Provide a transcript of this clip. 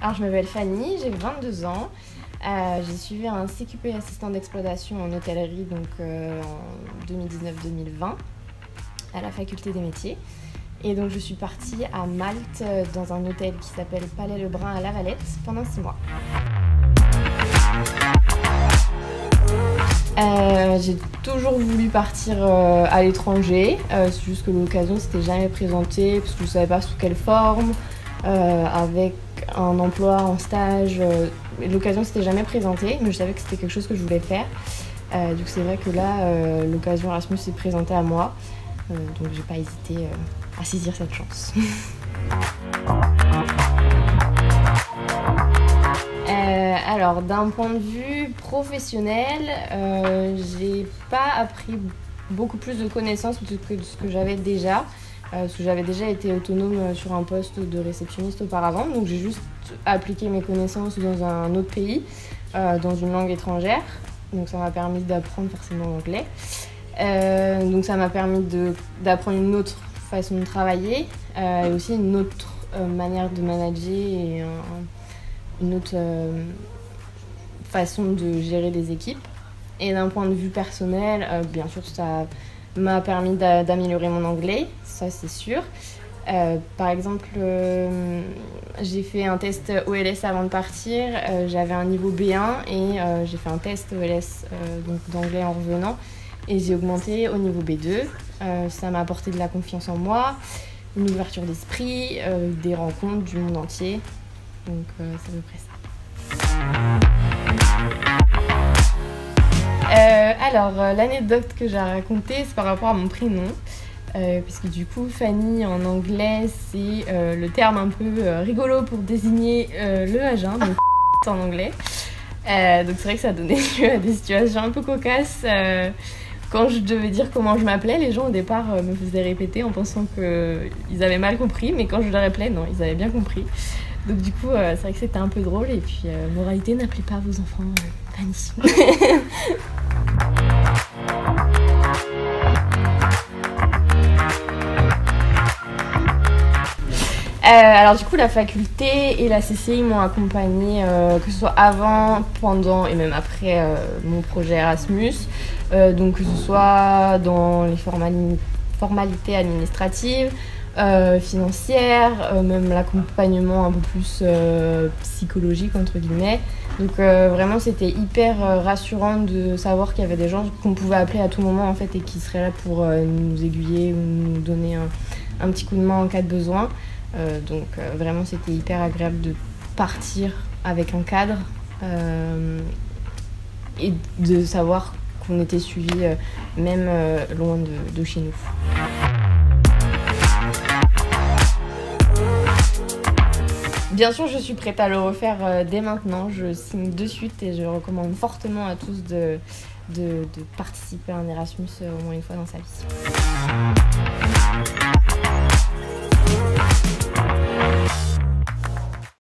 Alors je m'appelle Fanny, j'ai 22 ans. J'ai suivi un CQP assistant d'exploitation en hôtellerie en 2019-2020 à la faculté des métiers. Et donc je suis partie à Malte dans un hôtel qui s'appelle Palais Le Brun à La Valette pendant 6 mois. J'ai toujours voulu partir à l'étranger, c'est juste que l'occasion s'était jamais présentée parce que je ne savais pas sous quelle forme, avec un emploi en stage, l'occasion s'était jamais présentée, mais je savais que c'était quelque chose que je voulais faire. Donc c'est vrai que là, l'occasion Erasmus s'est présentée à moi, donc j'ai pas hésité à saisir cette chance. Alors, d'un point de vue professionnel, j'ai pas appris beaucoup plus de connaissances que ce que j'avais déjà. Parce que j'avais déjà été autonome sur un poste de réceptionniste auparavant. Donc j'ai juste appliqué mes connaissances dans un autre pays, dans une langue étrangère. Donc ça m'a permis d'apprendre forcément l'anglais. Donc ça m'a permis d'apprendre une autre façon de travailler, et aussi une autre manière de manager et une autre façon de gérer des équipes. Et d'un point de vue personnel, bien sûr, ça m'a permis d'améliorer mon anglais, ça c'est sûr. Par exemple, j'ai fait un test OLS avant de partir, j'avais un niveau B1 et j'ai fait un test OLS donc d'anglais en revenant et j'ai augmenté au niveau B2. Ça m'a apporté de la confiance en moi, une ouverture d'esprit, des rencontres du monde entier. Donc c'est à peu près ça. Alors, l'anecdote que j'ai à raconter, c'est par rapport à mon prénom. Puisque du coup, Fanny en anglais, c'est le terme un peu rigolo pour désigner le vagin, donc en anglais. Donc c'est vrai que ça donnait lieu à des situations un peu cocasses. Quand je devais dire comment je m'appelais, les gens au départ me faisaient répéter en pensant qu'ils avaient mal compris, mais quand je leur appelais, non, ils avaient bien compris. Donc du coup, c'est vrai que c'était un peu drôle. Et puis, moralité, n'appelez pas vos enfants Fanny. Alors du coup, la faculté et la CCI m'ont accompagnée, que ce soit avant, pendant et même après mon projet Erasmus. Donc que ce soit dans les formalités administratives, financières, même l'accompagnement un peu plus psychologique entre guillemets. Donc vraiment c'était hyper rassurant de savoir qu'il y avait des gens qu'on pouvait appeler à tout moment en fait et qui seraient là pour nous aiguiller ou nous donner un petit coup de main en cas de besoin. Donc vraiment c'était hyper agréable de partir avec un cadre et de savoir qu'on était suivi même loin de chez nous. Bien sûr, je suis prête à le refaire dès maintenant. Je signe de suite et je recommande fortement à tous de participer à un Erasmus au moins une fois dans sa vie.